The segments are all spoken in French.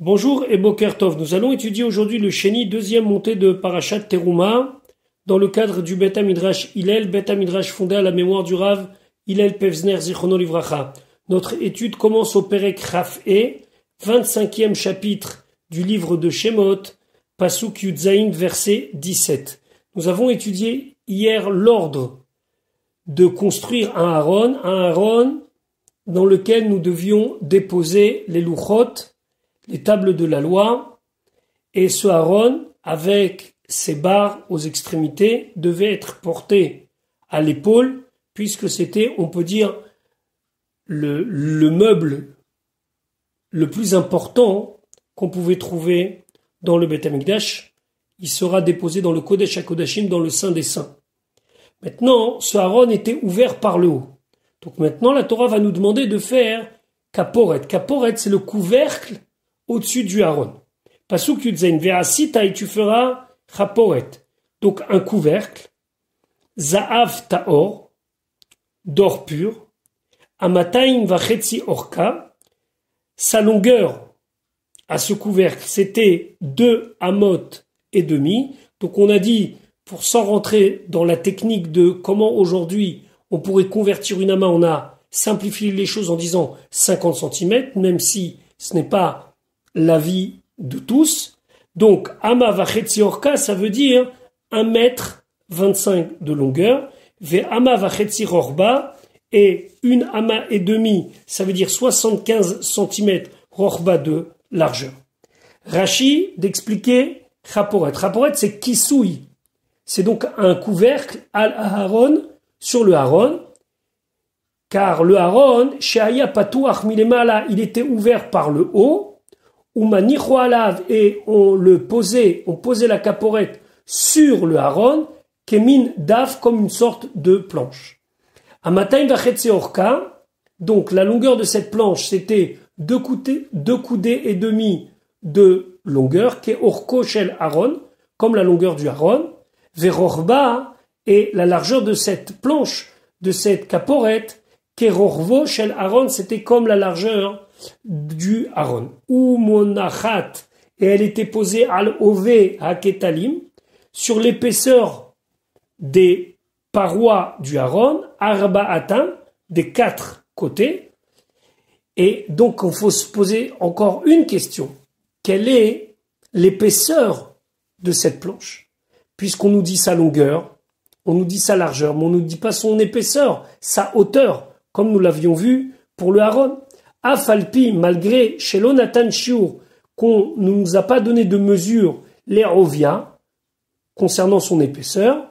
Bonjour et Boker Tov. Nous allons étudier aujourd'hui le Sheni, deuxième montée de Parashat Teruma, dans le cadre du Bet HaMidrash Hillel, Bet HaMidrash fondé à la mémoire du Rav Hillel Pevzner Zichrono Livracha. Notre étude commence au Perek Chaf E, 25e chapitre du livre de Shemot, Pasuk Yudzaïn, verset 17. Nous avons étudié hier l'ordre de construire un Aaron dans lequel nous devions déposer les louchot, les tables de la loi, et ce Aaron, avec ses barres aux extrémités, devait être porté à l'épaule, puisque c'était, on peut dire, le meuble le plus important qu'on pouvait trouver dans le Beth Amikdash. Il sera déposé dans le Kodesh HaKodashim, dans le Saint des Saints. Maintenant, ce Aaron était ouvert par le haut. Donc maintenant, la Torah va nous demander de faire kaporet. Kaporet, c'est le couvercle au-dessus du Aaron. Pasuk Yudzaïn, ve'asita, et tu feras kaporet. Donc un couvercle, za'av ta'or, d'or pur, amataim vachetzi orka, sa longueur à ce couvercle, c'était 2 amot et demi. Donc on a dit, pour sans rentrer dans la technique de comment aujourd'hui on pourrait convertir une ama, on a simplifié les choses en disant 50 cm, même si ce n'est pas l'avis de tous. Donc, ama vachetzi orka, ça veut dire 1,25 m de longueur. Ve ama vachetzi rorba, et une ama et demi, ça veut dire 75 cm rorba de largeur. Rashi d'expliquer chaporet. Chaporet, c'est kisoui. C'est donc un couvercle al Aaron, sur le Aaron, car le Aaron, she'aya patouach milemala, il était ouvert par le haut, umanicho alav, et on posait la caporette sur le Aaron, kemin daf, comme une sorte de planche. Amatayim vachetzi orka, donc la longueur de cette planche, c'était 2 coudées et demi de longueur, ke orko shel Aaron, comme la longueur du Aaron, verorba, et la largeur de cette planche, de cette caporette, kerorvo shel Aaron, c'était comme la largeur du Aaron. Ou monachat, et elle était posée al ové à ketalim, sur l'épaisseur des parois du Aaron, arba'atin, des 4 côtés. Et donc, il faut se poser encore une question. Quelle est l'épaisseur de cette planche? Puisqu'on nous dit sa longueur, on nous dit sa largeur, mais on ne nous dit pas son épaisseur, sa hauteur, comme nous l'avions vu pour le Aaron. Afalpi, malgré chez l'Onatan Shiur, qu'on ne nous a pas donné de mesure, les ovia, concernant son épaisseur,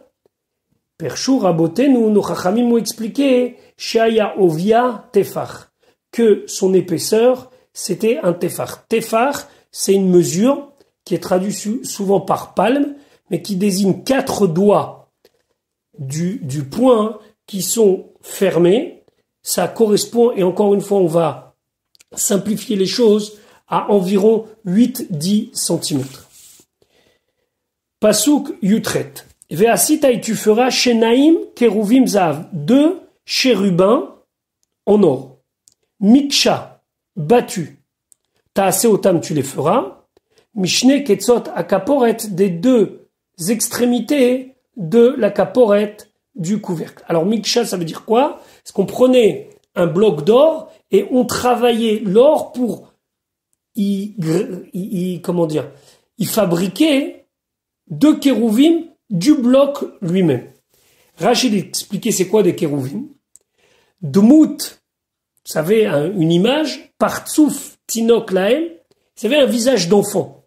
Perchou, Raboté, nos chachamim m'ont expliqué, Shaya ovia tefach, que son épaisseur, c'était un tefach. Tefach, c'est une mesure qui est traduite souvent par palme, mais qui désigne 4 doigts du poing qui sont fermés. Ça correspond, et encore une fois, on va simplifier les choses, à environ 8-10 cm. Pasuk Yutret. Ve'asita, et tu feras shenaim keruvim zav, 2 chérubins en or. Miksha, battu. Ta'ase otam, tu les feras. Mishne ketzot akaporet, des 2 extrémités de la caporette du couvercle. Alors miksha, ça veut dire quoi? C'est qu'on prenait un bloc d'or et on travaillait l'or pour y fabriquer 2 kérouvim du bloc lui-même. Rachid expliquait c'est quoi des kérouvim. Dmout, vous savez, une image, partsouf tinok laem, vous savez, un visage d'enfant.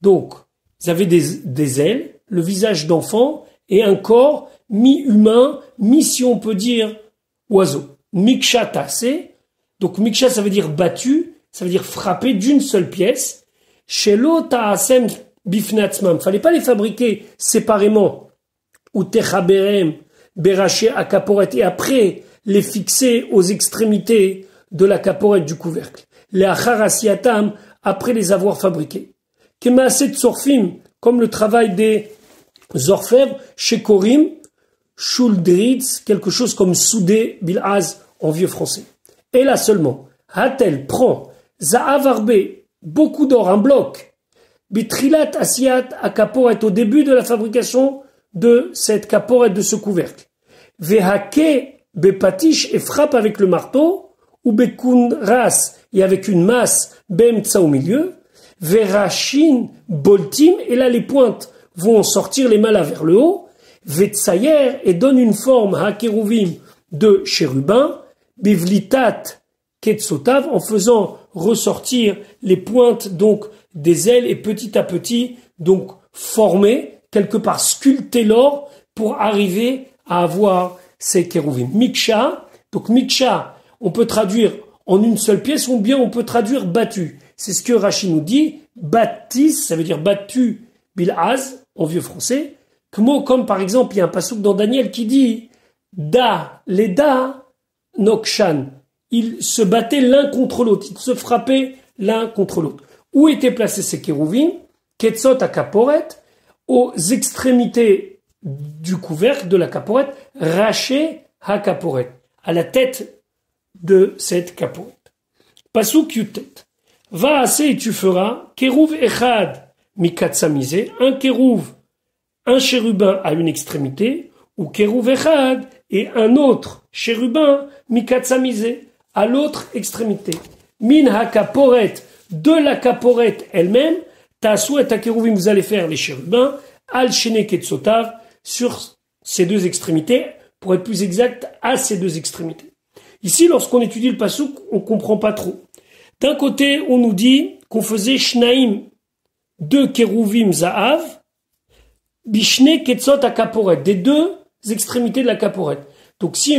Donc, vous avez des ailes, le visage d'enfant et un corps mi-humain, si on peut dire oiseau. Miksha tassé. Donc miksha, ça veut dire battu, ça veut dire frappé d'une seule pièce. Shelo ta'asem bifnatzmam. Fallait pas les fabriquer séparément. Ou techaberem beraché à caporette, et après les fixer aux extrémités de la caporette du couvercle. Les acharasiatam, après les avoir fabriqués. Kemaset sorfim, comme le travail des orfèvres, chez Korim, Shuldritz, quelque chose comme soudé, bilhaz en vieux français. Et là seulement, Hatel prend Za'avarbe, beaucoup d'or, un bloc. Bitrilat asiat akaporet, au début de la fabrication de cette kaporet, de ce couvercle. Vehake bepatish, et frappe avec le marteau, ou bekun ras, et avec une masse, bemtsa au milieu. Verachin boltim, et là les pointes vont sortir les malas vers le haut. Vetsayer, et donne une forme à Kérouvim de chérubin. Bivlitat ketsotav, en faisant ressortir les pointes donc des ailes et petit à petit donc former, quelque part sculpter l'or pour arriver à avoir ces kérouvim. Miksha, donc miksha, on peut traduire en une seule pièce ou bien on peut traduire battu. C'est ce que Rashi nous dit. Bâtis, ça veut dire battu bilaz en vieux français. Comme par exemple, il y a un passouk dans Daniel qui dit Da, les Da, Nokshan. Ils se battaient l'un contre l'autre, ils se frappaient l'un contre l'autre. Où étaient placés ces kérouvim? Ketzot à Kaporet, aux extrémités du couvercle de la Kaporet, raché à Kaporet, à la tête de cette Kaporet. Passouk Yutet. Va assez et tu feras, kérouv echad mikatsamisé, un kérouv, un chérubin à une extrémité, ou kérouv echad et un autre chérubin mikatsamisé à l'autre extrémité. Min hakaporet, de la kaporet elle-même, tasou et takérouvim, vous allez faire les chérubins, al shene ketsotav, sur ces deux extrémités, pour être plus exact, à ces deux extrémités. Ici, lorsqu'on étudie le pasouk, on comprend pas trop. D'un côté, on nous dit qu'on faisait shnaim, deux kérouvim za'av, bishne ketzot akaporet, des deux extrémités de la kaporet. Donc si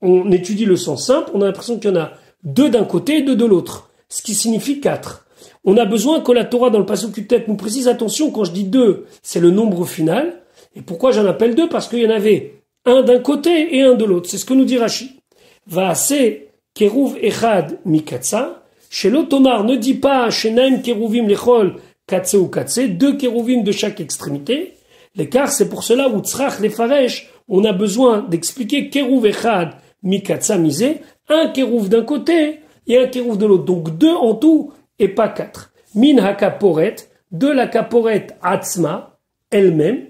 on étudie le sens simple, on a l'impression qu'il y en a deux d'un côté et deux de l'autre, ce qui signifie 4. On a besoin que la Torah dans le passouk Yutet nous précise, attention, quand je dis 2, c'est le nombre final. Et pourquoi j'en appelle 2? Parce qu'il y en avait un d'un côté et un de l'autre. C'est ce que nous dit Rashi. Vaase kerouv echad mikatsa. Chez l'Otomar, ne dit pas shenaim kerouvim lechol katse ou katse, 2 kérouvim de chaque extrémité. L'écart, c'est pour cela où tzrach les faresh, on a besoin d'expliquer kerouv echad mikatsa misé, un kérouv d'un côté et un kérouv de l'autre. Donc 2 en tout et pas 4. Min hakaporet, de la kaporet atzma, elle-même.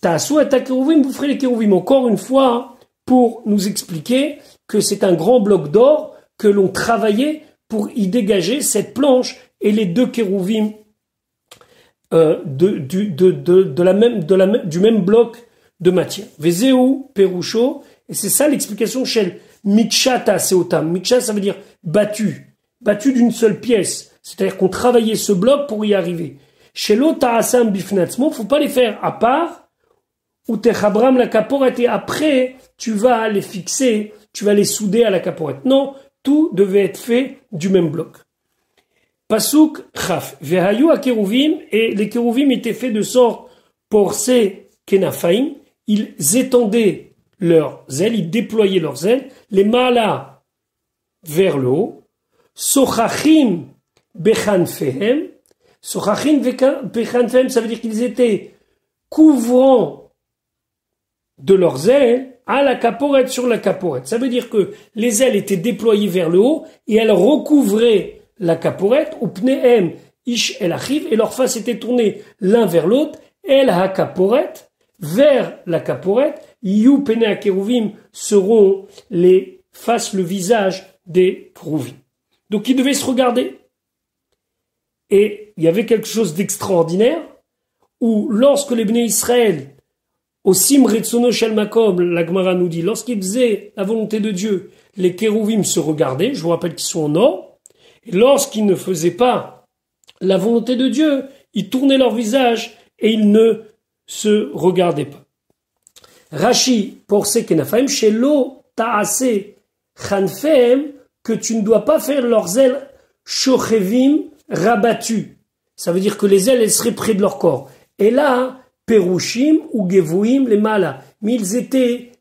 Ta'asou et kérouvim, vous ferez les kérouvim. Encore une fois, pour nous expliquer que c'est un grand bloc d'or que l'on travaillait pour y dégager cette planche et les 2 kérouvim du même bloc de matière. Vezeu perusho, et c'est ça l'explication chez Mikshata Seotam. Miksha, ça veut dire battu d'une seule pièce. C'est-à-dire qu'on travaillait ce bloc pour y arriver. Chez l'Ota Asam Bifnatzmo, faut pas les faire à part, ou Techabram la kaporet, et après, tu vas les fixer, tu vas les souder à la kaporet. Non, tout devait être fait du même bloc. Pasuk Chaf. Vehayu a Kérouvim, et les Kérouvim étaient faits de sorte porcés Kenafaim, ils étendaient leurs ailes, ils déployaient leurs ailes, les malas vers le haut, Sochachim Bechanfehem, Sochachim Bechanfehem, ça veut dire qu'ils étaient couvrants de leurs ailes à la caporette, sur la caporette. Ça veut dire que les ailes étaient déployées vers le haut et elles recouvraient la caporette, ou pnehem ish el achiv, et leur face était tournée l'un vers l'autre, el ha caporette, vers la caporette, yu pene ha kérouvim seront les faces, le visage des kérouvim. Donc ils devaient se regarder. Et il y avait quelque chose d'extraordinaire, où lorsque les Bnei Israël, au Simrit Sono Shel Makom, la Gemara nous dit, lorsqu'ils faisaient la volonté de Dieu, les kérouvim se regardaient, je vous rappelle qu'ils sont en or, et lorsqu'ils ne faisaient pas la volonté de Dieu, ils tournaient leur visage et ils ne se regardaient pas. Rashi, pour Sekenafaim, chez lo ta'ase chanfehem, que tu ne dois pas faire leurs ailes shochevim rabattues. Ça veut dire que les ailes, elles seraient près de leur corps. Et là, perushim ou gevuim les malas. Mais ils étaient,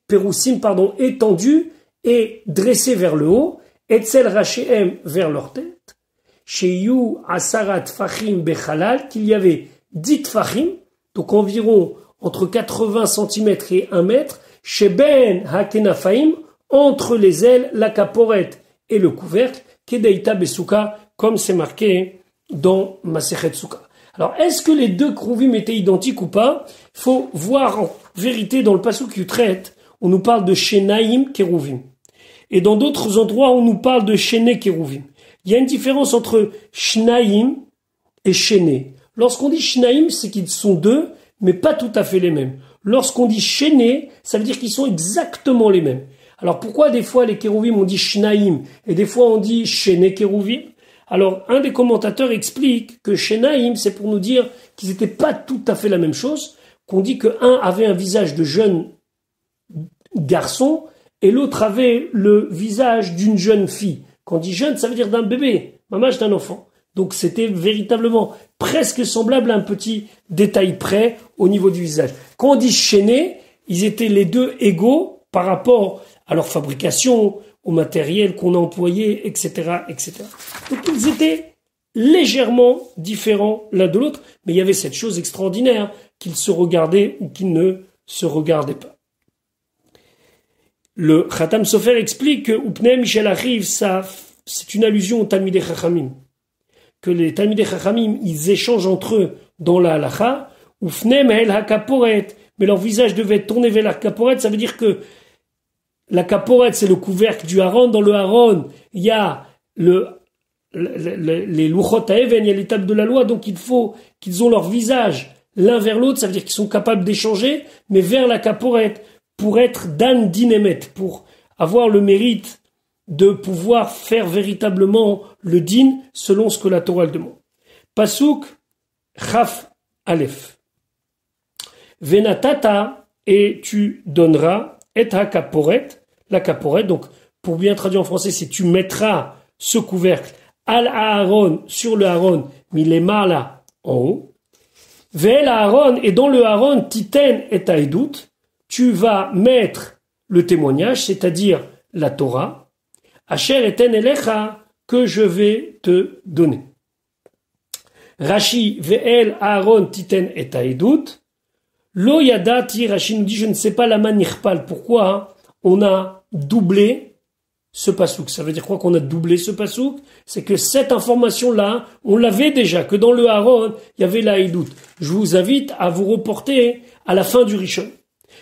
étendus et dressés vers le haut, etzel rachéem vers leur tête. Chez you asarat fachim bechalal, qu'il y avait 10 tfachim, donc environ entre 80 cm et 1 mètre, chez ben hakenafaim, entre les ailes, la caporette et le couvercle, kedeita besuka, comme c'est marqué dans Masechet Sukkah. Alors, est-ce que les deux Kérouvim étaient identiques ou pas? Il faut voir en vérité dans le pasuk Yutret, on nous parle de Shenaim Kérouvim. Et dans d'autres endroits, on nous parle de Shene Kérouvim. Il y a une différence entre Shnaim et Shene. Lorsqu'on dit Shnaim, c'est qu'ils sont deux, mais pas tout à fait les mêmes. Lorsqu'on dit Shene, ça veut dire qu'ils sont exactement les mêmes. Alors pourquoi des fois les Kérouvim on dit Shnaim et des fois on dit Shene Kérouvim? Alors un des commentateurs explique que Shenaim, c'est pour nous dire qu'ils n'étaient pas tout à fait la même chose, qu'on dit que un avait un visage de jeune garçon et l'autre avait le visage d'une jeune fille. Quand on dit jeune, ça veut dire d'un bébé, mamage d'un enfant. Donc c'était véritablement presque semblable à un petit détail près au niveau du visage. Quand on dit chaîné, ils étaient les deux égaux par rapport à leur fabrication, au matériel qu'on a employé, etc., etc. Donc ils étaient légèrement différents l'un de l'autre, mais il y avait cette chose extraordinaire qu'ils se regardaient ou qu'ils ne se regardaient pas. Le Khatam Sofer explique que Upne Michel arrive, ça, c'est une allusion au Talmidei Chachamim. Que les Talmidei Chachamim, ils échangent entre eux dans la halacha, Upne Mehel HaKaporet, mais leur visage devait être tourné vers la Kaporet, ça veut dire que la Kaporet, c'est le couvercle du Haron. Dans le Haron, il y a les Luchot HaEven, il y a les tables de la loi, donc il faut qu'ils ont leur visage l'un vers l'autre, ça veut dire qu'ils sont capables d'échanger, mais vers la Kaporet, pour être Dan Dinemet, pour avoir le mérite de pouvoir faire véritablement le din selon ce que la Torah le demande. Pasuk Chaf Aleph. Venatata, et tu donneras, et ha kaporet, la kaporet, donc pour bien traduire en français, c'est tu mettras ce couvercle al Aaron, sur le Aaron, milemala, en haut. Ve'el Aaron, et dans le Aaron, titen et haedut, tu vas mettre le témoignage, c'est-à-dire la Torah, Asher eten elecha, que je vais te donner. Rashi, ve'el Aaron titen et haedut, lo yadati, Rashi nous dit, je ne sais pas la manirpal. Pourquoi on a doublé ce pasouk? Ça veut dire quoi qu'on a doublé ce pasouk? C'est que cette information-là, on l'avait déjà, que dans le Aaron, il y avait la haedut. Je vous invite à vous reporter à la fin du Rishon.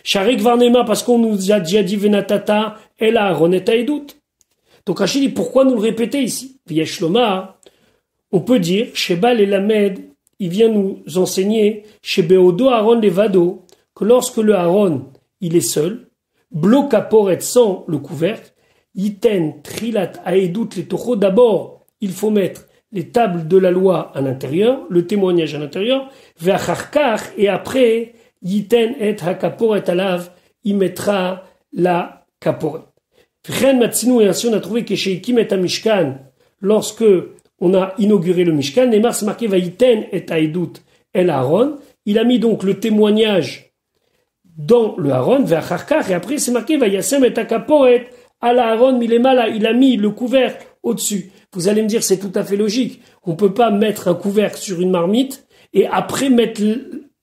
Sharik Varnema, parce qu'on nous a déjà dit Venatata, El Aaron et haedut. Donc Rachid dit, pourquoi nous le répéter ici? V'yesh lomar, on peut dire, Shebal et Lamed, il vient nous enseigner, Shebeodo Aaron levado, que lorsque le Aaron, il est seul, Blo kaporet sans le couvercle, Yiten trilat haedut les tocho, d'abord, il faut mettre les tables de la loi à l'intérieur, le témoignage à l'intérieur, Ve'acharkar, et après, Yiten et hakaporet alav, il mettra la kaporet. V'chen matzinu, et ainsi on a trouvé que chez Ikim et Mishkan, lorsque on a inauguré le Mishkan, Neymar c'est marqué Vayiten et haedut el Aaron, il a mis donc le témoignage dans le Aaron, Ve'acharkar, et après c'est marqué Vayasem et hakaporet al Aaron milemala, il a mis le couvercle au-dessus. Vous allez me dire, c'est tout à fait logique. On peut pas mettre un couvercle sur une marmite et après mettre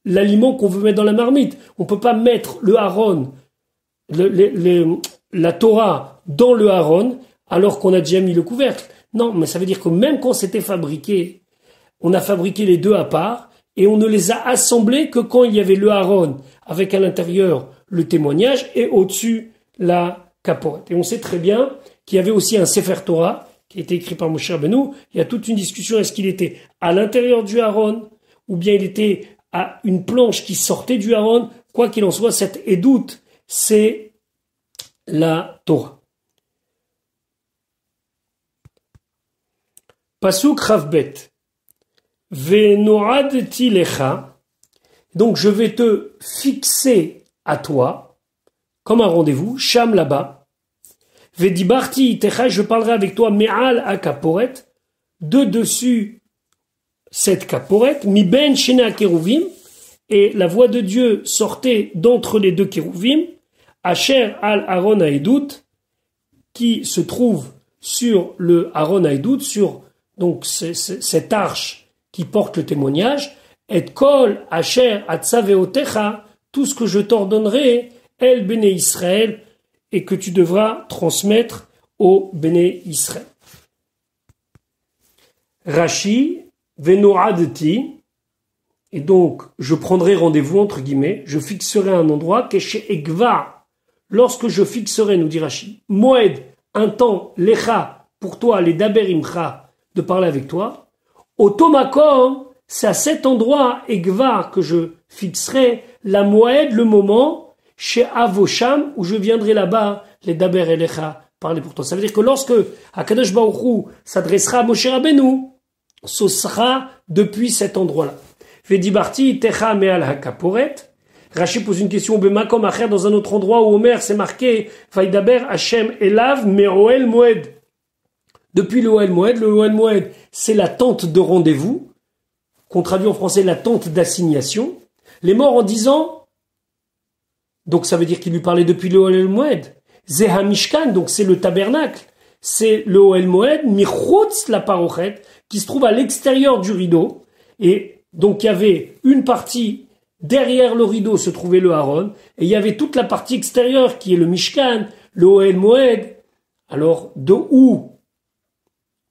l'aliment qu'on veut mettre dans la marmite. On peut pas mettre le Aaron, la Torah dans le Aaron alors qu'on a déjà mis le couvercle. Non, mais ça veut dire que même quand c'était fabriqué, on a fabriqué les deux à part et on ne les a assemblés que quand il y avait le Aaron avec à l'intérieur le témoignage et au-dessus la Kaporet. Et on sait très bien qu'il y avait aussi un Sefer Torah qui a été écrit par Moshe Rabbeinu. Il y a toute une discussion, est-ce qu'il était à l'intérieur du Aaron ou bien il était à une planche qui sortait du Aaron? Quoi qu'il en soit, cette édoute, c'est la Torah. Pasuk Ravbet. Venoadti lecha. Donc je vais te fixer à toi comme un rendez-vous, Sham là-bas. Vedibarti techa, je parlerai avec toi, me'al a kaporet, de dessus cette kaporet, mi ben shena keruvim, et la voix de Dieu sortait d'entre les deux keruvim, Asher al Aaron haedut, qui se trouve sur le Aaron haedut, sur donc cette arche qui porte le témoignage, et kol Asher atzaveotecha, tout ce que je t'ordonnerai, El Béné Israël, et que tu devras transmettre au Béné Israël. Rashi, Venoadeti, et donc je prendrai rendez-vous, entre guillemets, je fixerai un endroit, Keshe Egva, lorsque je fixerai, nous dit Rashi, Moed, un temps, Lecha, pour toi, les Daber Imcha, de parler avec toi, Otomakom, c'est à cet endroit, Egva, que je fixerai, la Moed, le moment, chez Avosham, où je viendrai là-bas, les Daber Elecha, parler pour toi. Ça veut dire que lorsque Akadosh Baruch Hu s'adressera à Moshe Rabbeinu, ce sera depuis cet endroit-là. Vedibarti techa me'al hakaporet. Rashi pose une question bemakom acher dans un autre endroit où Omer c'est marqué Vaidaber Hashem elav me'oel moed. Depuis le Oel Moed, c'est la tente de rendez-vous, qu'on traduit en français la tente d'assignation. Les morts en disant, donc ça veut dire qu'il lui parlait depuis le Oel Moed. Zeha Mishkan, donc c'est le tabernacle. C'est le Oel Moed, Michutz la parochet, qui se trouve à l'extérieur du rideau. Et donc il y avait une partie, derrière le rideau se trouvait le Haron, et il y avait toute la partie extérieure qui est le Mishkan, le Oel Moed. Alors, de où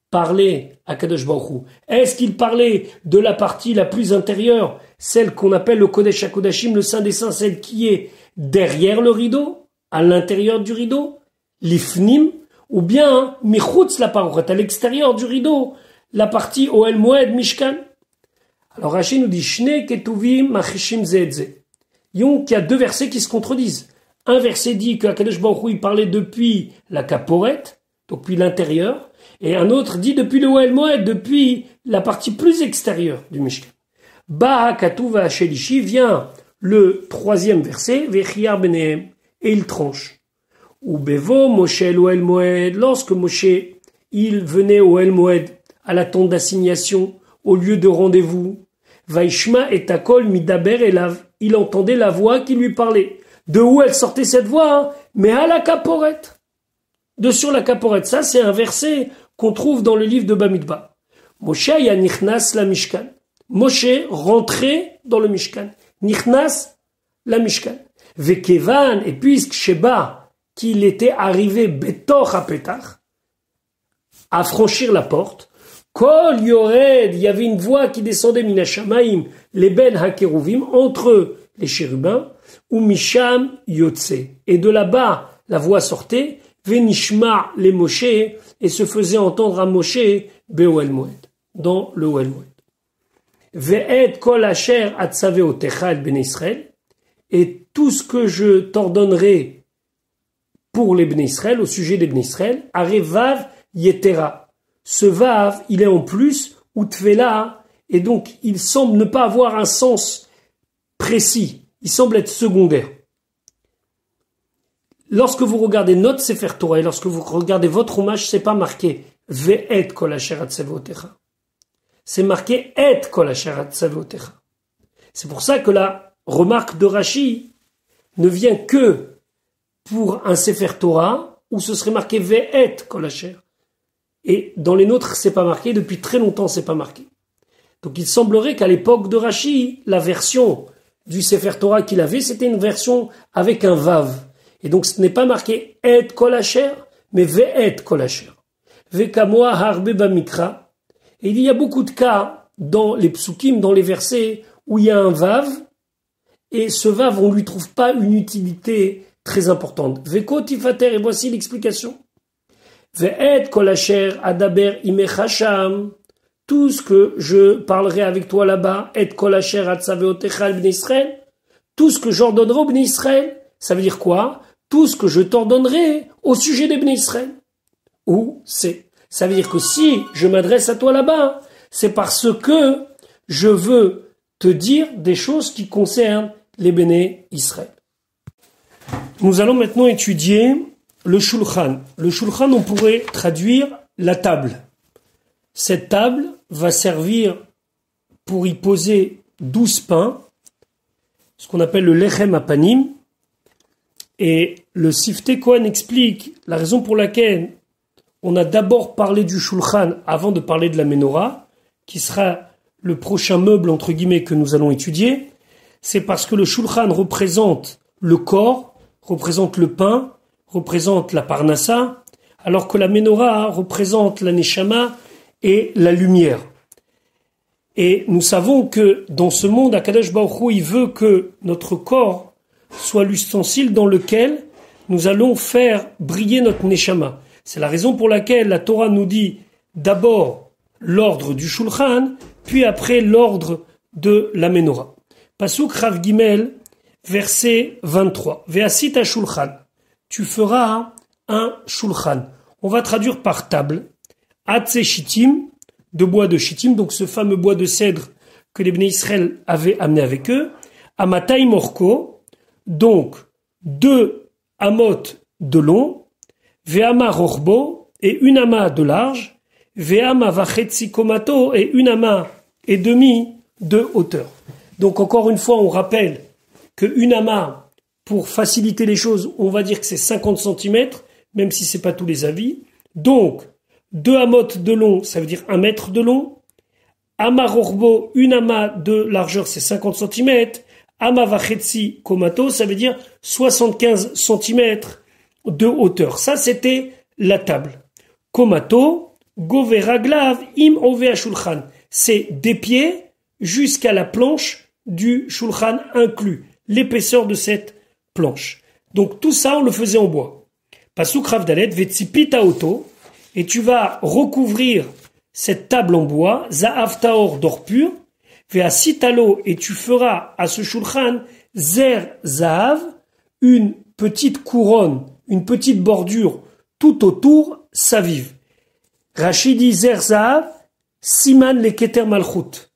parlait Akadosh Baruch Hu? Est-ce qu'il parlait de la partie la plus intérieure, celle qu'on appelle le Kodesh HaKodashim, le Saint des Saints, celle qui est derrière le rideau, à l'intérieur du rideau, l'Ifnim, ou bien Michutz la parochet, à l'extérieur du rideau, la partie Oel Moed Mishkan? Alors Rashi nous dit Shne ketuvim machishim zeedze. Donc il y a deux versets qui se contredisent. Un verset dit que Akadosh Baruch Hu il parlait depuis la Kaporet, donc depuis l'intérieur, et un autre dit depuis le Oel Moed, depuis la partie plus extérieure du Mishkan. Ba katuva shelishi vient le troisième verset, Vechiyar benehem, et il tranche. Ou bevo Moshe el Oel Moed, lorsque Moshe il venait au Oel Moed, à la tente d'assignation, au lieu de rendez-vous, Vaishma et Takol midaber elav, il entendait la voix qui lui parlait. De où elle sortait cette voix? Mais à la Kaporet. De sur la Kaporet. Ça, c'est un verset qu'on trouve dans le livre de Bamidbar. Moshe ya nichnas la Mishkan. Moshe rentrait dans le Mishkan. Nichnas la Mishkan. Vekevan, et puisque Sheba, qu'il était arrivé betor hapetach, à franchir la porte, Kol Yored, il y avait une voix qui descendait minashamaim, les ben hakeruvim, entre les chérubins, ou misham yotse. Et de là-bas, la voix sortait, venishma les Moshe, et se faisait entendre à Moshe, be'oel moed, dans le Oel Moed. Ve'et kol asher atzaveotecha el ben Israël, et tout ce que je t'ordonnerai pour les ben Israël, au sujet des ben Israël, arevav yetera. Ce vav, il est en plus, ou tfela, et donc il semble ne pas avoir un sens précis. Il semble être secondaire. Lorsque vous regardez notre Sefer Torah et lorsque vous regardez votre hommage, c'est pas marqué ve'et kol asher atzaveotecha. C'est marqué et kol asher atzaveotecha. C'est pour ça que la remarque de Rashi ne vient que pour un Sefer Torah où ce serait marqué ve'et kol asher. Et dans les nôtres, c'est pas marqué. Depuis très longtemps, c'est pas marqué. Donc il semblerait qu'à l'époque de Rashi, la version du Sefer Torah qu'il avait, c'était une version avec un vav. Et donc ce n'est pas marqué et kol asher, mais ve'et kol asher. Ve'kamoa harbe bamikra. Et il y a beaucoup de cas dans les psukim, dans les versets, où il y a un vav, et ce vav, on lui trouve pas une utilité très importante. Ve'ko tifater, et voici l'explication. Ve'et kol asher adaber imechasham. Tout ce que je parlerai avec toi là-bas, et kol asher atzaveotecha el bnei Israël, tout ce que j'ordonnerai au bnei Israël, ça veut dire quoi? Tout ce que je t'ordonnerai au sujet des bnei Israël. Ou c'est, ça veut dire que si je m'adresse à toi là-bas, c'est parce que je veux te dire des choses qui concernent les bnei Israël. Nous allons maintenant étudier le Shulchan. Le Shulchan, on pourrait traduire la table. Cette table va servir pour y poser 12 pains, ce qu'on appelle le Lechem Apanim. Et le Siftei Kohen explique la raison pour laquelle on a d'abord parlé du Shulchan avant de parler de la Menorah, qui sera le prochain meuble, entre guillemets, que nous allons étudier. C'est parce que le Shulchan représente le corps, représente le pain, représente la Parnassa, alors que la Menorah représente la Neshama et la lumière. Et nous savons que dans ce monde, Akadosh Baruch Hu, il veut que notre corps soit l'ustensile dans lequel nous allons faire briller notre neshama. C'est la raison pour laquelle la Torah nous dit d'abord l'ordre du Shulchan, puis après l'ordre de la Menorah. Pasuk Rav Gimel, verset 23. Ve'asita Shulchan. Tu feras un Shulchan. On va traduire par table. Atse Shittim, de bois de Shittim, donc ce fameux bois de cèdre que les Bnei Israël avaient amené avec eux. Amatai Morko, donc 2 amot de long. Ve'ama Rochbo, et 1 ama de large. Ve'ama Vachetzi Komato, et 1 ama et demi de hauteur. Donc encore une fois, on rappelle que 1 ama, pour faciliter les choses, on va dire que c'est 50 cm, même si c'est pas tous les avis. Donc, 2 amot de long, ça veut dire 1 mètre de long. Ama Rorbo, 1 ama de largeur, c'est 50 cm. Ama Vachetzi Komato, ça veut dire 75 cm de hauteur. Ça, c'était la table. Komato, Gove Raglav, Im Ove Shulchan. C'est des pieds jusqu'à la planche du Shulchan inclus, l'épaisseur de cette planche. Donc tout ça, on le faisait en bois. Pasuk Rav Dalet, Vetsipita Auto, et tu vas recouvrir cette table en bois, Za'av Taor d'or pur, Ve'asitalo, et tu feras à ce Shulchan, Zer Za'av, une petite couronne, une petite bordure tout autour, savive. Rachid dit Zer Za'av, Siman le Keter Malchut.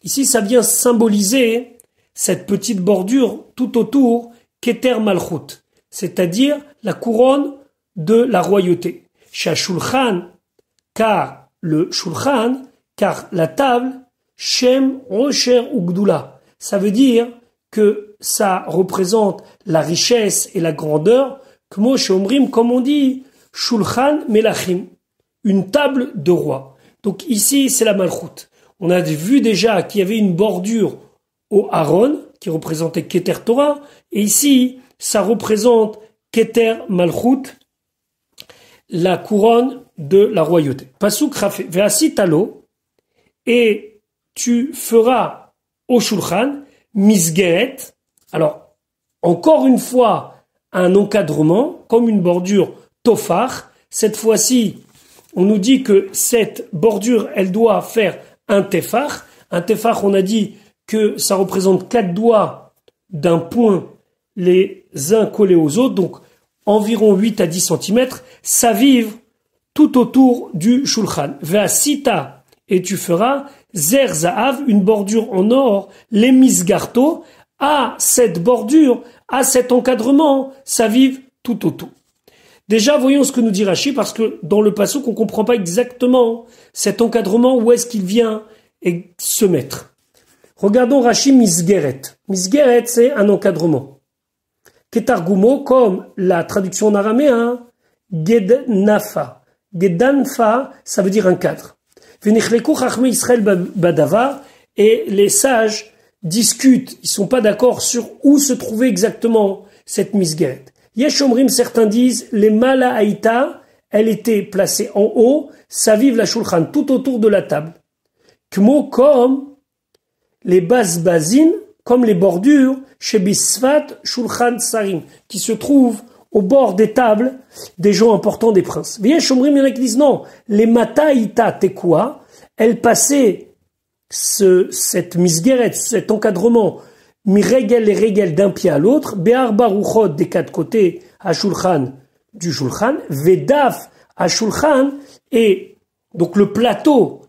Ici, ça vient symboliser cette petite bordure tout autour, Keter Malchut, c'est-à-dire la couronne de la royauté. Shashulchan, car le Shulchan, car la table, Shem Rocher Ugdula. Ça veut dire que ça représente la richesse et la grandeur, Kmo Shomrim, comme on dit, Shulchan Melachim, une table de roi. Donc ici, c'est la Malchut. On a vu déjà qu'il y avait une bordure au Aaron, qui représentait Keter Torah, et ici, ça représente Keter Malchut, la couronne de la royauté. Pasuk Rafé, Ve'asitalo, et tu feras au Shulchan, Misgeret, alors, encore une fois, un encadrement, comme une bordure Tofar. Cette fois-ci, on nous dit que cette bordure, elle doit faire un tefar. Un tefar, on a dit que ça représente 4 doigts d'un point les uns collés aux autres, donc environ 8 à 10 cm, s'avive tout autour du Shulchan. Ve'asita, et tu feras Zer Za'av, une bordure en or, les misgarto, à cette bordure, à cet encadrement, s'avive tout autour. Déjà, voyons ce que nous dit Rashi, parce que dans le pasuk, on ne comprend pas exactement cet encadrement, où est-ce qu'il vient se mettre. Regardons Rashi Misgeret. Misgeret, c'est un encadrement. Ketargumo, comme la traduction en araméen, Gednafa. Gedanfa, ça veut dire un cadre. Venichleku Chachmei Israël Badava, et les sages discutent, ils sont pas d'accord sur où se trouvait exactement cette Misgeret. Yeshomrim, certains disent, les Malahaïta, elle était placée en haut, ça vive la Shulchan, tout autour de la table. Kmo, comme les basbazines, comme les bordures, chez Bisfat, Shulchan Sarim, qui se trouvent au bord des tables des gens importants des princes. Yeshomrim, il y en a qui disent non, les Mataïta Tekua, elle passait cette misgeret, cet encadrement, mirégel et régel d'un pied à l'autre, Béar Baruchot des 4 côtés, à Shulchan du Shulchan, Vedaf à Shulchan, et donc le plateau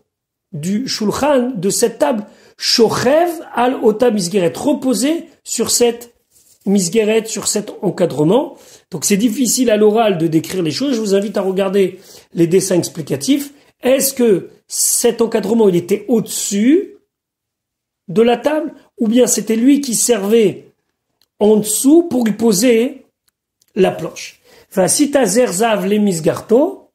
du Shulchan, de cette table, Shochev al Ota Misgeret, reposé sur cette misgeret, sur cet encadrement. Donc c'est difficile à l'oral de décrire les choses, je vous invite à regarder les dessins explicatifs. Est-ce que cet encadrement, il était au-dessus de la table, ou bien c'était lui qui servait en dessous pour y poser la planche? Vasita zerzav les misgarto.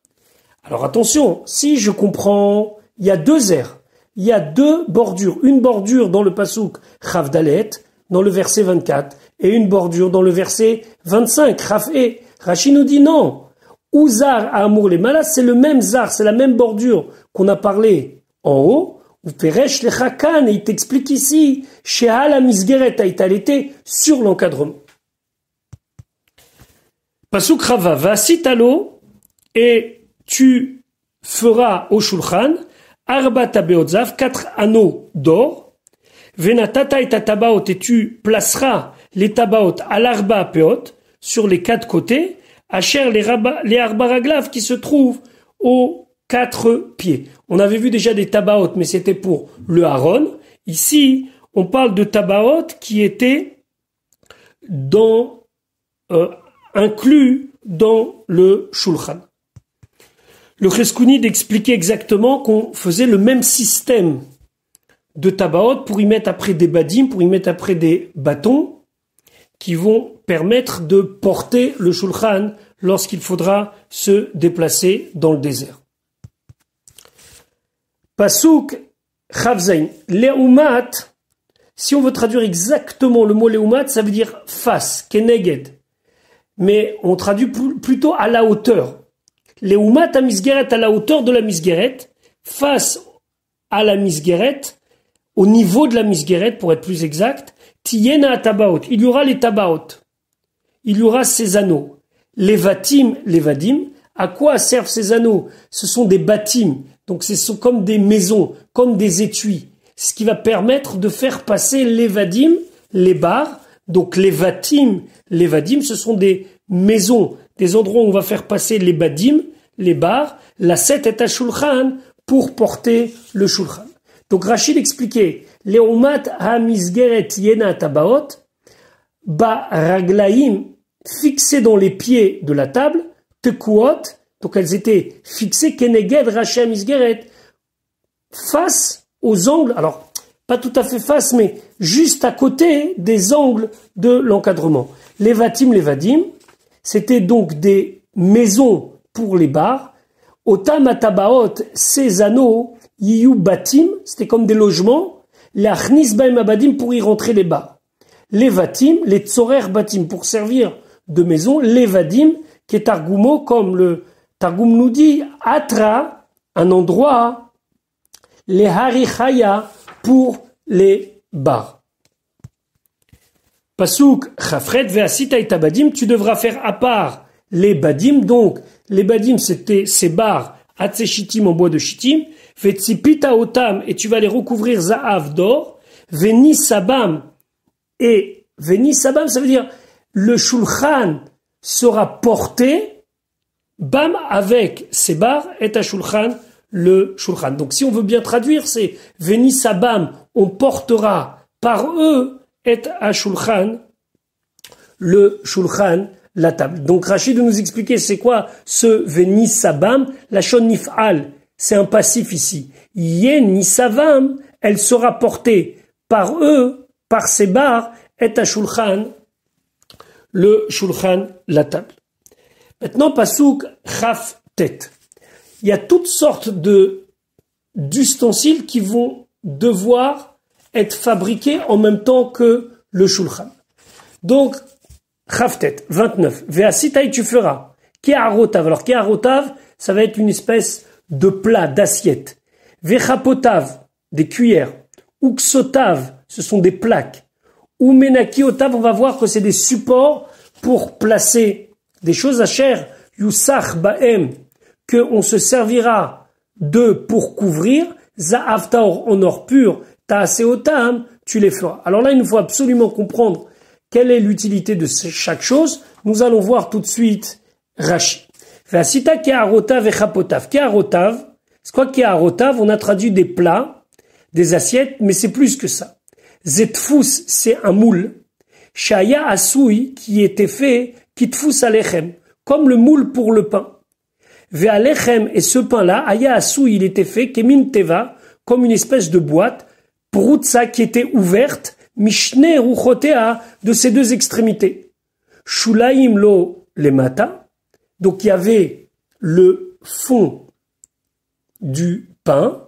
Alors attention, si je comprends, il y a 2 airs, il y a 2 bordures, une bordure dans le pasuk Chavdalet, dans le verset 24, et une bordure dans le verset 25, Rafé. Rashi nous dit non. Ouzar à Amour les Malas, c'est le même zar, c'est la même bordure qu'on a parlé en haut, ou Peresh Lechakan, et il t'explique ici, Sheha la misgeret, elle était sur l'encadrement. Pasuk Rava, va sitalo, et tu feras au shulchan, arba tabeotzav, 4 anneaux d'or, venatata et tabaot, et tu placeras les tabaot à l'arba peot, sur les 4 côtés, Asher les arbaraglav qui se trouvent aux 4 pieds. On avait vu déjà des tabaot, mais c'était pour le haron. Ici, on parle de tabaot qui étaient inclus dans le shulchan. Le Cheskunid expliquait exactement qu'on faisait le même système de tabaot pour y mettre après des badim, pour y mettre après des bâtons, qui vont permettre de porter le shulchan lorsqu'il faudra se déplacer dans le désert. Pasuk Chavzain. Leumat, si on veut traduire exactement le mot leumat, ça veut dire face, keneged. Mais on traduit plutôt à la hauteur. Leumat à misgeret, à la hauteur de la misgeret, face à la misgeret, au niveau de la misgeret, pour être plus exact. Tiyena tabaot, il y aura les tabaot, il y aura ces anneaux. Les vatim, les vadim, à quoi servent ces anneaux? Ce sont des batim, donc ce sont comme des maisons, comme des étuis, ce qui va permettre de faire passer les vadim, les bars. Donc les vatim, ce sont des maisons, des endroits où on va faire passer les badim, les bars. La 7 est à shulchan pour porter le shulchan. Donc Rachid expliquait, Leumat ha-misgeret yena tabaot, ba raglaim, fixées dans les pieds de la table, tekuot, donc elles étaient fixées, keneged racha misgeret, face aux angles, alors pas tout à fait face, mais juste à côté des angles de l'encadrement. Les vatim, les vadim, c'était donc des maisons pour les bars, otam atabaot, ces anneaux, yiyu batim, c'était comme des logements, les achnis baim abadim pour y rentrer les bars. Les vatim, les tzorer batim pour servir de maison, les vadim, qui est targumo, comme le Targum nous dit, atra, un endroit, les harichaya pour les bars. Pasuk chafret ve'asita et badim, tu devras faire à part les badim, donc les badim c'était ces bars atsechitim en bois de chitim, ve'tzipita otam, et tu vas les recouvrir za'av d'or, ve'nisabam, et ve'nisabam ça veut dire le shulchan sera porté, bam, avec ces bars, et à shulchan, le shulchan. Donc si on veut bien traduire, c'est ve'nisabam, on portera par eux, et à shulchan, le shulchan, la table. Donc Rachid nous expliquer c'est quoi ce ve'nisabam, la shon nif'al, c'est un passif ici. Yen nisavam, elle sera portée par eux, par ces bars, et à shulchan, le shulchan, la table. Maintenant, pasuk chaf tet. Il y a toutes sortes d'ustensiles qui vont devoir être fabriqués en même temps que le shulchan. Donc, chaf tet, 29. Ve'asitaï, tu feras. Ke'arotav. Alors, ke'arotav, ça va être une espèce de plat, d'assiette. Ve'chapotav, des cuillères. Uksotav, ce sont des plaques. Ou menakiotav, on va voir que c'est des supports pour placer des choses à chair, yusach ba'em, que on se servira de pour couvrir, za'avtaor en or pur, ta'aseotam, tu les feras. Alors là, il nous faut absolument comprendre quelle est l'utilité de chaque chose. Nous allons voir tout de suite Rashi. V'asita ke'arotav ve'chapotav. Ke'arotav, c'est quoi ke'arotav? On a traduit des plats, des assiettes, mais c'est plus que ça. Zetfous, c'est un moule. Shaya asoui, qui était fait, kitfous alechem, comme le moule pour le pain. Ve'alechem, et ce pain-là, aya asoui, il était fait, kemin teva, comme une espèce de boîte, proutsa, qui était ouverte, mishne ruchotea, de ses deux extrémités. Shulaim lo lemata, donc il y avait le fond du pain,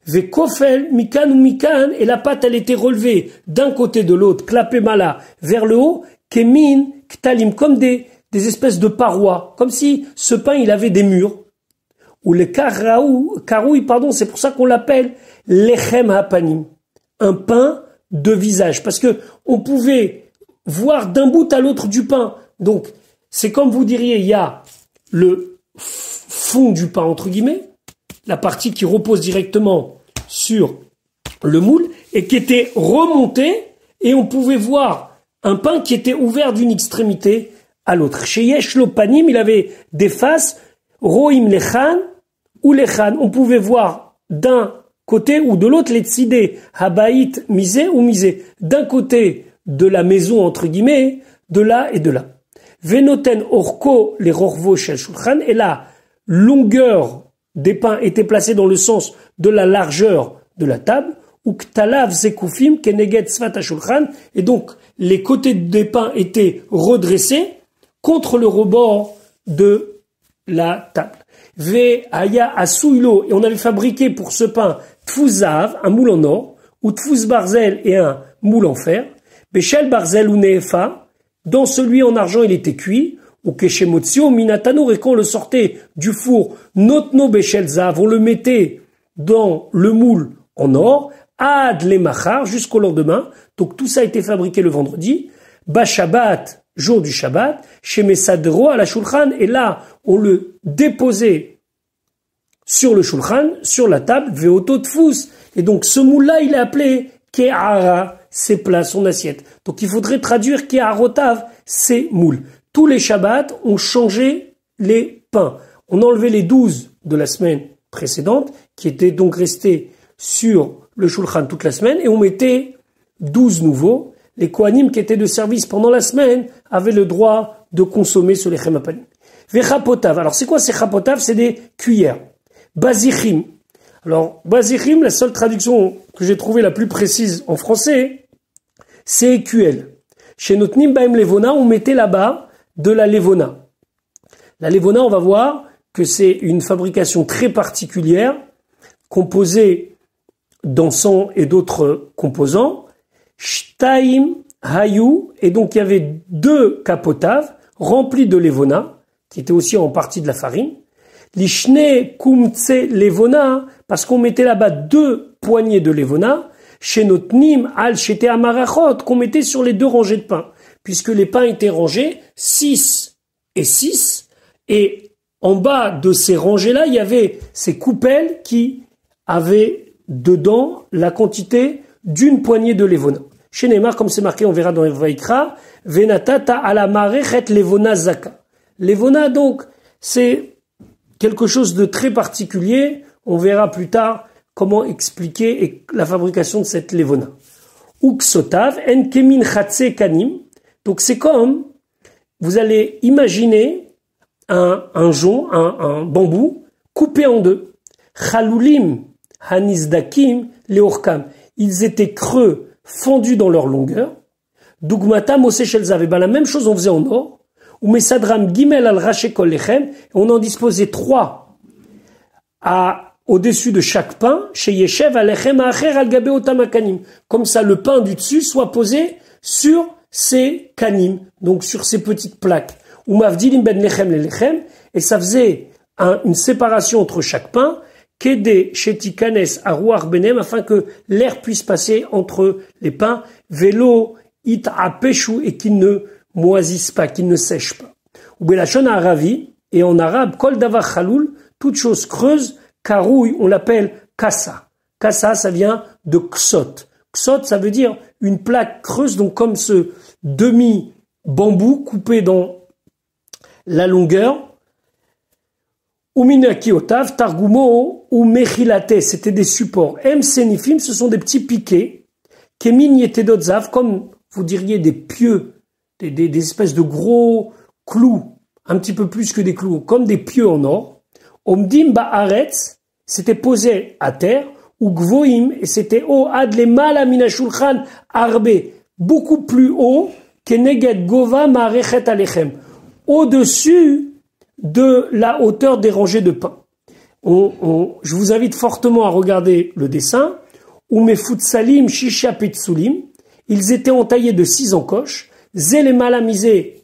Vekofel, mikan ou mikan, et la pâte, elle était relevée d'un côté de l'autre, klapemala, vers le haut, kemin, ktalim, comme des espèces de parois, comme si ce pain, il avait des murs. ou le karoui, pardon, c'est pour ça qu'on l'appelle lechem hapanim, un pain de visage, parce que on pouvait voir d'un bout à l'autre du pain. Donc, c'est comme vous diriez, il y a le fond du pain, entre guillemets, la partie qui repose directement sur le moule, et qui était remontée, et on pouvait voir un pain qui était ouvert d'une extrémité à l'autre. Chez Yesh Lopanim, il avait des faces, Roim Lechan ou Lechan. On pouvait voir d'un côté ou de l'autre les tsidé, Habaït misé ou misé. D'un côté de la maison, entre guillemets, de là et de là. Venoten Orko les Rorvo Shel Shulchan, et la longueur des pains était placée dans le sens de la largeur de la table. Ou Ktalav Zekufim Keneget Svat HaShulchan, et donc les côtés des pains étaient redressés contre le rebord de la table. Ve Aya Asuilo, et on avait fabriqué pour ce pain Tfuzav, un moule en or, ou Tfuz Barzel et un moule en fer. Beshel Barzel ou Neefa, dans celui en argent il était cuit. Ou Keshemotsio Minatanour, et quand on le sortait du four, Notno Beshel Zav, on le mettait dans le moule en or. Ad les machar, jusqu'au lendemain. Donc tout ça a été fabriqué le vendredi. Ba Shabbat, jour du Shabbat. Chez Mesadro à la Shulchan. Et là, on le déposait sur le Shulchan, sur la table. Veoto Tfus. Et donc ce moule-là, il est appelé Ke'ara, ses plats, son assiette. Donc il faudrait traduire Ke'arotav, ses moules. Tous les Shabbats, on changeait les pains. On enlevait les 12 de la semaine précédente, qui étaient donc restés sur le Shulchan toute la semaine, et on mettait 12 nouveaux. Les Kohanim qui étaient de service pendant la semaine avaient le droit de consommer ce lechem hapanim. Vechapotav. Alors c'est quoi ces chapotav? C'est des cuillères. Bazichim. Alors bazichim, la seule traduction que j'ai trouvée la plus précise en français, c'est écuelle. Chez Notnim Baem Levona, on mettait là-bas de la levona. La levona, on va voir que c'est une fabrication très particulière, composée d'encens et d'autres composants. Shtaim Hayu, et donc il y avait 2 capotaves remplis de levona, qui étaient aussi en partie de la farine. Lishne kumtse levona, parce qu'on mettait là-bas 2 poignées de levona. Shenotnim al shete amarachot, qu'on mettait sur les 2 rangées de pain, puisque les pains étaient rangés 6 et 6, et en bas de ces rangées-là, il y avait ces coupelles qui avaient dedans la quantité d'une poignée de levona. Chez Neymar, comme c'est marqué, on verra dans Vaïkra, venatata ala marechet levona zaka. Levona, donc, c'est quelque chose de très particulier. On verra plus tard comment expliquer la fabrication de cette levona. Uksotav en kemin chatse kanim. Donc c'est comme, vous allez imaginer un jonc, un bambou coupé en 2. Chalulim Hanisdakim, Leorkam. Ils étaient creux, fendus dans leur longueur. Dugmata Moshe Shelzav. La même chose on faisait en or. Ou Mesadram Gimel al Rachekol Lechem. On en disposait 3 au-dessus de chaque pain. Chez Yeshev Alechem Acher al Gabe Otamakanim. Comme ça, le pain du dessus soit posé sur ces kanim, donc sur ces petites plaques. Ou Mavdilim Ben Lechem le Lechem. Et ça faisait une séparation entre chaque pain. Kede shetikanes arouar benem, afin que l'air puisse passer entre les pains, vélo it apeshu, et qu'il ne moisisse pas, qu'il ne sèche pas. Ou belachon aravi, et en arabe, kol davar chaloul, toute chose creuse, karouille, on l'appelle kassa. Kassa, ça vient de ksot. Ksot, ça veut dire une plaque creuse, donc comme ce demi-bambou coupé dans la longueur. Uminakiotav, Targumo ou Mechilate, c'était des supports. Senifim, ce sont des petits piquets. Kemin yetedotzav, comme vous diriez des pieux, des espèces de gros clous, un petit peu plus que des clous, comme des pieux en or. Omdim ba'aretz, c'était posé à terre. Ou gvoim, et c'était haut, ad le malamina shulchan arbe, beaucoup plus haut que neged gova marechet alechem, au-dessus de la hauteur des rangées de pain. Je vous invite fortement à regarder le dessin. Umefutsalim shisha petsulim. Ils étaient entaillés de 6 encoches. Zele malamisé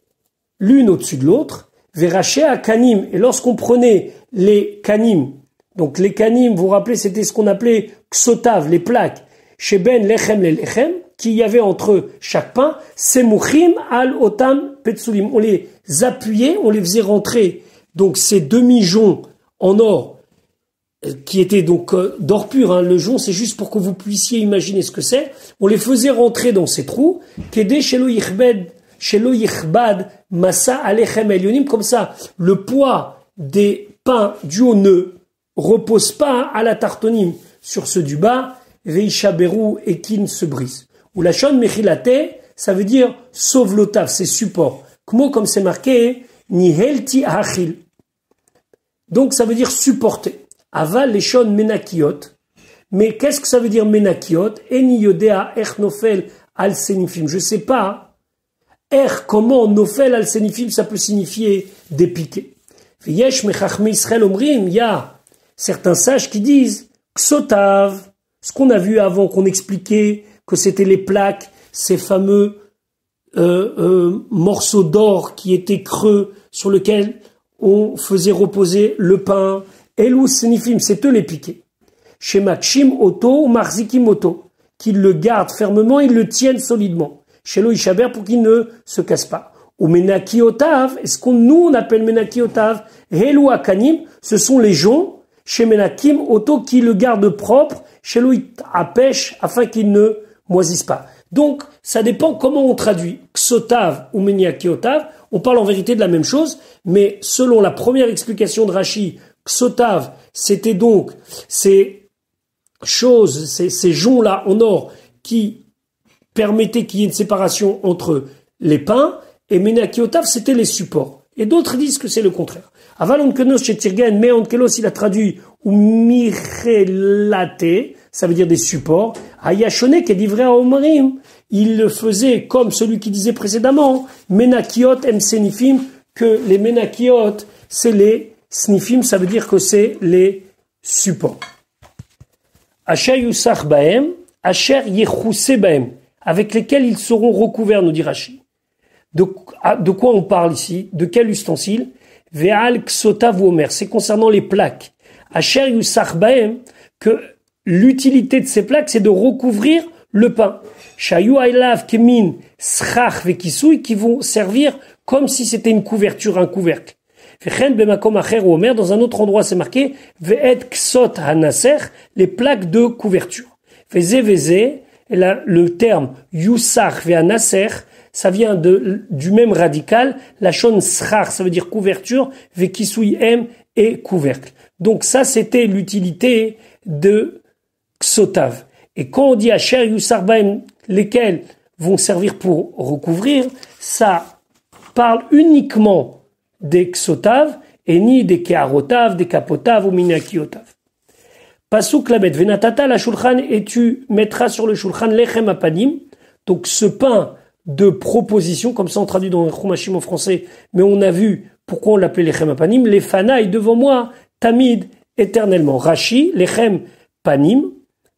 l'une au-dessus de l'autre. Veraché à kanim. Et lorsqu'on prenait les kanim Donc les kanim, vous vous rappelez, c'était ce qu'on appelait ksotav, les plaques. Chez Ben lechem les lechem, qu'il y avait entre chaque pain, semuchim al otam petsulim. On les appuyait, on les faisait rentrer. Donc ces demi-joncs en or, qui étaient donc d'or pur, hein. Le jonc c'est juste pour que vous puissiez imaginer ce que c'est. On les faisait rentrer dans ces trous. Kedé shelo yichbad massa alechem elyonim. Comme ça, le poids des pains du haut ne repose pas à la tartonime sur ceux du bas. Veishaberu et qui ne se brise. Ou la shon mechilate, ça veut dire sauve l'otav, c'est support. Comme c'est marqué, nihelti achil. Donc ça veut dire supporter. Aval les shon menakiot. Mais qu'est-ce que ça veut dire menakiot? Eni yodea ech nofel al senifim. Je sais pas. Comment nofel al senifim, ça peut signifier des piquets. Yesh mechachme Israël omrim. Il y a certains sages qui disent ksotav. Ce qu'on a vu avant, qu'on expliquait que c'était les plaques, ces fameux morceaux d'or qui étaient creux sur lesquels on faisait reposer le pain. Elou senifim, c'est eux les piquets. Chez Makshim Oto ou Marzikim Oto, qu'ils le gardent fermement, ils le tiennent solidement. Chez Loïchaber pour qu'il ne se casse pas. Ou Menaki Otav, est-ce qu'on nous on appelle Menaki Otav? Elou Akanim, ce sont les joncs. Chez Menakim Oto qui le gardent propre. Chez lui à pêche afin qu'il ne moisisse pas. Donc, ça dépend comment on traduit. Ksotav ou Meniakiotav, on parle en vérité de la même chose, mais selon la première explication de Rashi, Ksotav, c'était donc ces choses, ces joncs-là en or qui permettaient qu'il y ait une séparation entre les pains, et Meniakiotav, c'était les supports. Et d'autres disent que c'est le contraire. Aval onkenos chez Tirgen, mais onkelos, il a traduit ou mirelate, ça veut dire des supports. Ayashone, qui est livré à Omrim, il le faisait comme celui qui disait précédemment, menakiot em senifim, que les menakiot, c'est les snifim, ça veut dire que c'est les supports. Asher yusach baem, asher yechuse baem, avec lesquels ils seront recouverts, nous dit Rashi. De quoi on parle ici? De quel ustensile? Ve'al ksotav omer, c'est concernant les plaques. Asher yusach baem, que l'utilité de ces plaques, c'est de recouvrir le pain. Shayu ailav kemin schach vekisui, qui vont servir comme si c'était une couverture, un couvercle. Vechen bemakom acher omer, dans un autre endroit c'est marqué ve'et ksot hanaser, les plaques de couverture. Veze veze, et là le terme yusach ve'anaser, ça vient du même radical, la shon schach, ça veut dire couverture, vekisui em, et couvercle. Donc ça, c'était l'utilité de ksotav. Et quand on dit asher yusarbaim, lesquels vont servir pour recouvrir, ça parle uniquement des ksotav et ni des keharotav, des kapotav ou minakiotav. Pasuk labet venatata la shulchan, et tu mettras sur le shulchan lechem apanim, donc ce pain de proposition, comme ça on traduit dans le Chumashim en français, mais on a vu pourquoi on l'appelait lechem apanim, les fanaï devant moi, tamid, éternellement. Rashi, lechem panim,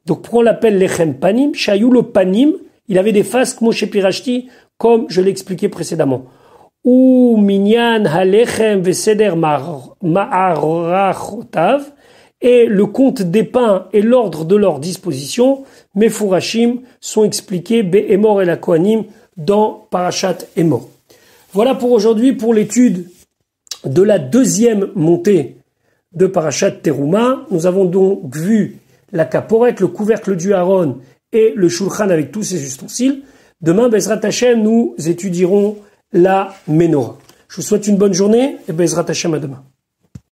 donc pourquoi on l'appelle lechem panim? Shayou le panim, il avait des faces comme chez Pirashti, comme je l'ai expliqué précédemment. Ou minyan halechem veseder ma'arachotav, et le compte des pains et l'ordre de leur disposition, Mefourashim, sont expliqués Be'emor et la Kohanim dans Parashat Emor. Voilà pour aujourd'hui, pour l'étude de la deuxième montée de Parashat Teruma. Nous avons donc vu la caporet, le couvercle du Aaron et le shulchan avec tous ses ustensiles. Demain, Bezrat Hashem, nous étudierons la Ménorah. Je vous souhaite une bonne journée et Bezrat Hashem à demain.